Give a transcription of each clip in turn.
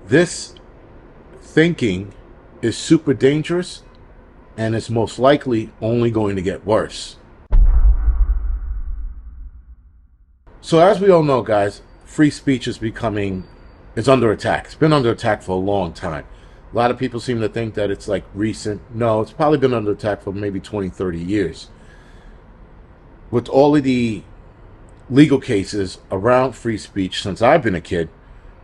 This thinking is super dangerous, and it's most likely only going to get worse. So as we all know, guys, free speech is under attack. It's been under attack for a long time. A lot of people seem to think that it's like recent. No, it's probably been under attack for maybe 20, 30 years. With all of the legal cases around free speech since I've been a kid,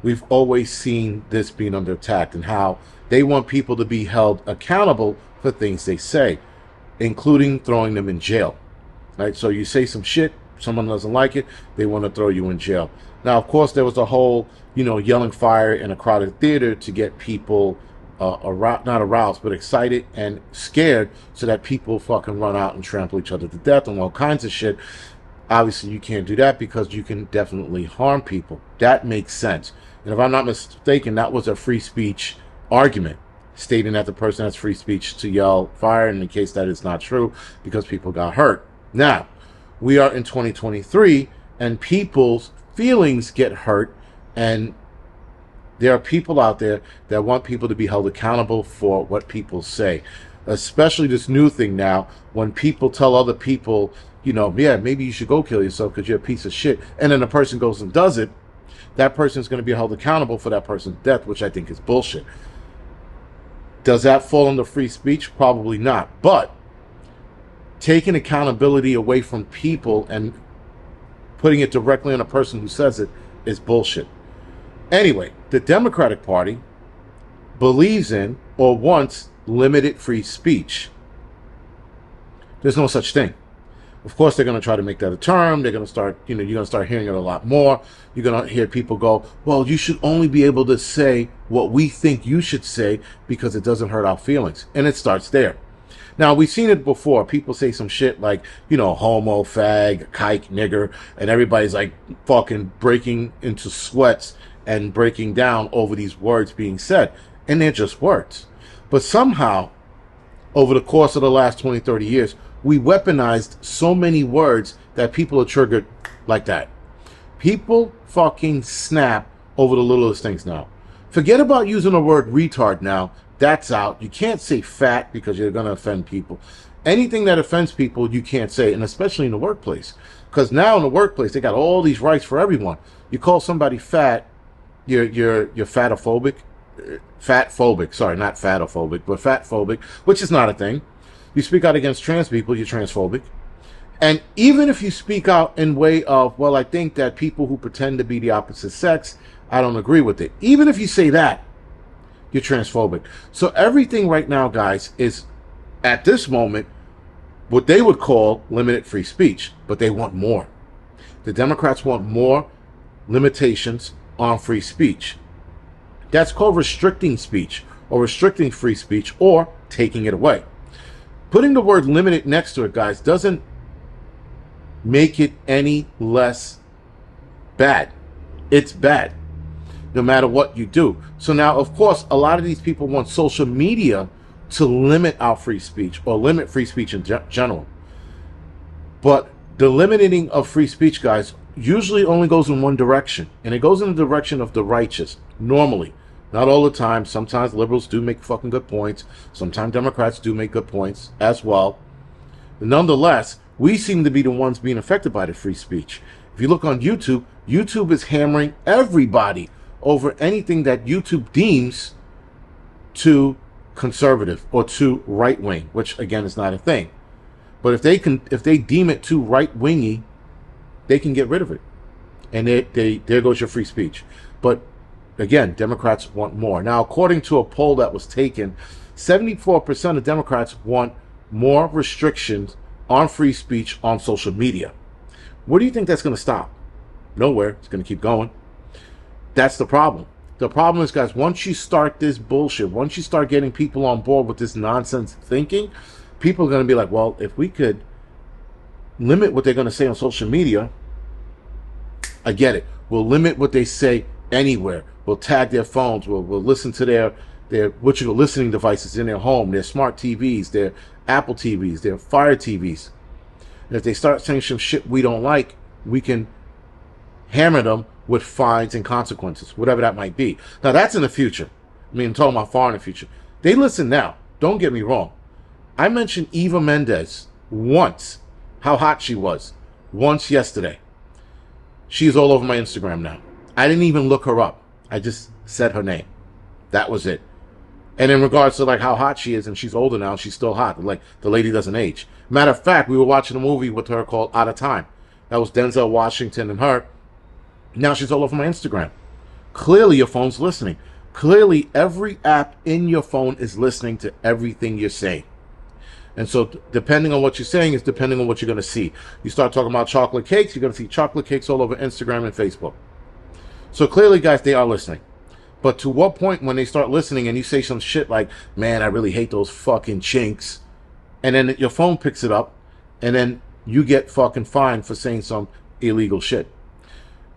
we've always seen this being under attack, and how they want people to be held accountable for things they say, including throwing them in jail. Right? So you say some shit, someone doesn't like it, they want to throw you in jail. Now, of course, there was a whole, yelling fire in a crowded theater to get people not aroused, but excited and scared, so that people fucking run out and trample each other to death and all kinds of shit. Obviously, you can't do that because you can definitely harm people. That makes sense. And if I'm not mistaken, that was a free speech argument, stating that the person has free speech to yell fire, in the case that is not true, because people got hurt. Now, we are in 2023, and people's feelings get hurt, and there are people out there that want people to be held accountable for what people say. Especially this new thing now, when people tell other people, yeah, maybe you should go kill yourself because you're a piece of shit, and then the person goes and does it, that person is going to be held accountable for that person's death, which I think is bullshit. Does that fall under free speech? Probably not. But taking accountability away from people and putting it directly on a person who says it is bullshit. Anyway, the Democratic Party believes in or wants limited free speech. There's no such thing. Of course, they're going to try to make that a term. They're going to start, you're going to start hearing it a lot more. You're going to hear people go, well, you should only be able to say what we think you should say because it doesn't hurt our feelings. And it starts there. Now, we've seen it before. People say some shit like, homo, fag, kike, nigger, and everybody's like fucking breaking into sweats and breaking down over these words being said. And they're just words. But somehow, over the course of the last 20, 30 years, we weaponized so many words that people are triggered like that. People fucking snap over the littlest things now. Forget about using the word retard now. That's out. You can't say fat because you're going to offend people. Anything that offends people, you can't say, and especially in the workplace. Because now in the workplace, they got all these rights for everyone. You call somebody fat, you're fatophobic. Fatphobic, sorry, not fatophobic, but fatphobic, which is not a thing. You speak out against trans people, you're transphobic. And even if you speak out in way of, well, I think that people who pretend to be the opposite sex, I don't agree with it. Even if you say that, you're transphobic. So everything right now, guys, is at this moment what they would call limited free speech, but they want more. The Democrats want more limitations on free speech. That's called restricting speech, or restricting free speech, or taking it away. Putting the word limited next to it, guys, doesn't make it any less bad. It's bad, no matter what you do. So now, of course, a lot of these people want social media to limit our free speech, or limit free speech in general. But the limiting of free speech, guys, usually only goes in one direction, and it goes in the direction of the righteous, normally. Not all the time. Sometimes liberals do make fucking good points. Sometimes Democrats do make good points as well. But nonetheless, we seem to be the ones being affected by the free speech. If you look on YouTube, YouTube is hammering everybody over anything that YouTube deems too conservative or too right-wing, which again is not a thing. But if they deem it too right-wingy, they can get rid of it. And there goes your free speech. But again, Democrats want more. Now, according to a poll that was taken, 74% of Democrats want more restrictions on free speech on social media. Where do you think that's going to stop? Nowhere. It's going to keep going. That's the problem. The problem is, guys, once you start this bullshit, once you start getting people on board with this nonsense thinking, people are going to be like, well, if we could limit what they're going to say on social media, I get it. We'll limit what they say anywhere. We'll tag their phones. We'll listen to their listening devices in their home, their smart TVs, their Apple TVs, their Fire TVs. And if they start saying some shit we don't like, we can hammer them with fines and consequences, whatever that might be. Now, that's in the future. I mean, I'm talking about far in the future. They listen now. Don't get me wrong. I mentioned Eva Mendes once, how hot she was, once yesterday. She's all over my Instagram now. I didn't even look her up. I just said her name. That was it. And in regards to like how hot she is, and she's older now, she's still hot. Like, the lady doesn't age. Matter of fact, we were watching a movie with her called Out of Time. That was Denzel Washington and her. Now she's all over my Instagram. Clearly your phone's listening. Clearly every app in your phone is listening to everything you're saying. And so depending on what you're saying is depending on what you're going to see. You start talking about chocolate cakes, you're going to see chocolate cakes all over Instagram and Facebook. So clearly, guys, they are listening. But to what point when they start listening and you say some shit like, man, I really hate those fucking chinks, and then your phone picks it up, and then you get fucking fined for saying some illegal shit.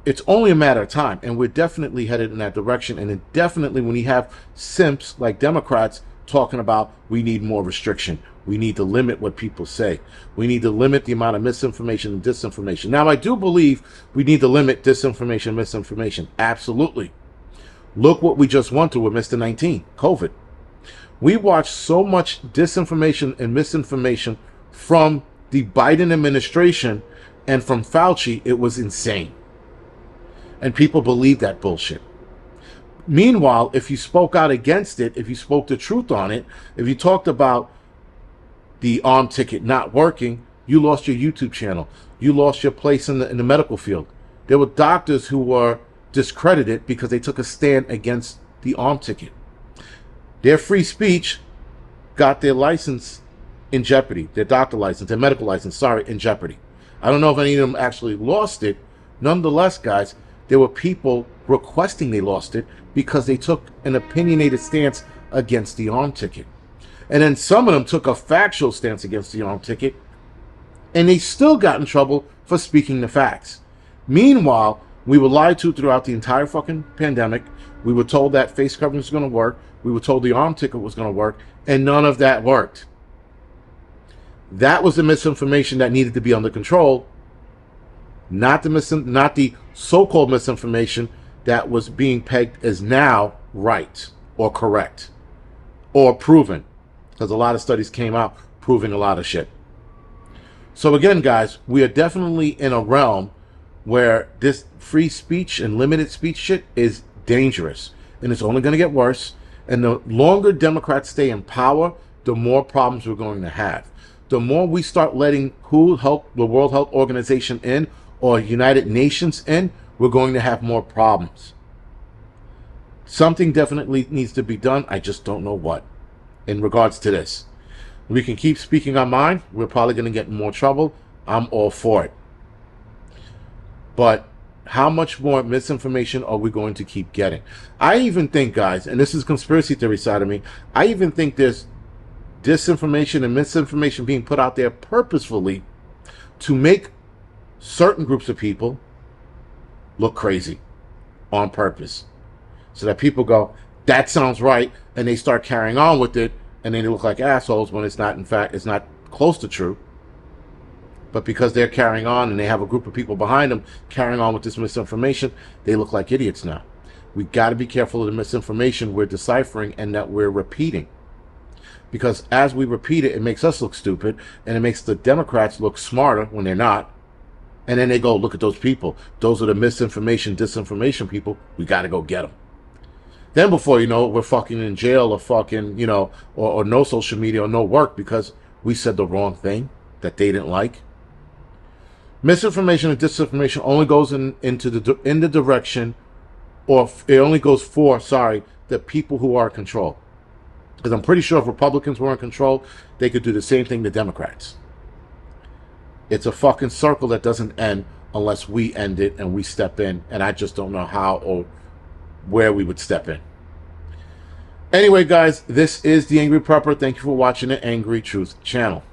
It's only a matter of time, and we're definitely headed in that direction. And then definitely when you have simps like Democrats talking about we need more restriction, we need to limit what people say, we need to limit the amount of misinformation and disinformation. Now, I do believe we need to limit disinformation and misinformation. Absolutely. Look what we just went through with Mr. 19, COVID. We watched so much disinformation and misinformation from the Biden administration and from Fauci, it was insane. And people believe that bullshit. Meanwhile, if you spoke out against it, if you spoke the truth on it, if you talked about the arm ticket not working, you lost your YouTube channel. You lost your place in the medical field. There were doctors who were discredited because they took a stand against the arm ticket. Their free speech got their license in jeopardy, their doctor license, their medical license, in jeopardy. I don't know if any of them actually lost it. Nonetheless, guys, there were people requesting they lost it because they took an opinionated stance against the arm ticket. And then some of them took a factual stance against the arm ticket, and they still got in trouble for speaking the facts. Meanwhile, we were lied to throughout the entire fucking pandemic. We were told that face covering was going to work. We were told the arm ticket was going to work, and none of that worked. That was the misinformation that needed to be under control, not the so-called misinformation that was being pegged as now right or correct or proven, because a lot of studies came out proving a lot of shit. So again, guys, we are definitely in a realm where this free speech and limited speech shit is dangerous, and it's only going to get worse. And the longer Democrats stay in power, the more problems we're going to have. The more we start letting the World Health Organization in, or United Nations in, we're going to have more problems. Something definitely needs to be done. I just don't know what. In regards to this, we can keep speaking our mind. We're probably going to get in more trouble. I'm all for it. But how much more misinformation are we going to keep getting? I even think, guys, and this is conspiracy theory side of me, I even think there's disinformation and misinformation being put out there purposefully to make certain groups of people look crazy on purpose, so that people go, that sounds right, and they start carrying on with it, and then they look like assholes when it's not, in fact, it's not close to true. But because they're carrying on and they have a group of people behind them carrying on with this misinformation, they look like idiots now. We got to be careful of the misinformation we're deciphering and that we're repeating. Because as we repeat it, it makes us look stupid, and it makes the Democrats look smarter when they're not. And then they go, look at those people. Those are the misinformation, disinformation people. We got to go get them. Then before you know it, we're fucking in jail or fucking, or no social media or no work because we said the wrong thing that they didn't like. Misinformation and disinformation only goes in the direction, or it only goes for, the people who are in control. Because I'm pretty sure if Republicans were in control, they could do the same thing to Democrats. It's a fucking circle that doesn't end unless we end it and we step in. And I just don't know how or where we would step in. Anyway, guys, this is The Angry Prepper. Thank you for watching the Angry Truth channel.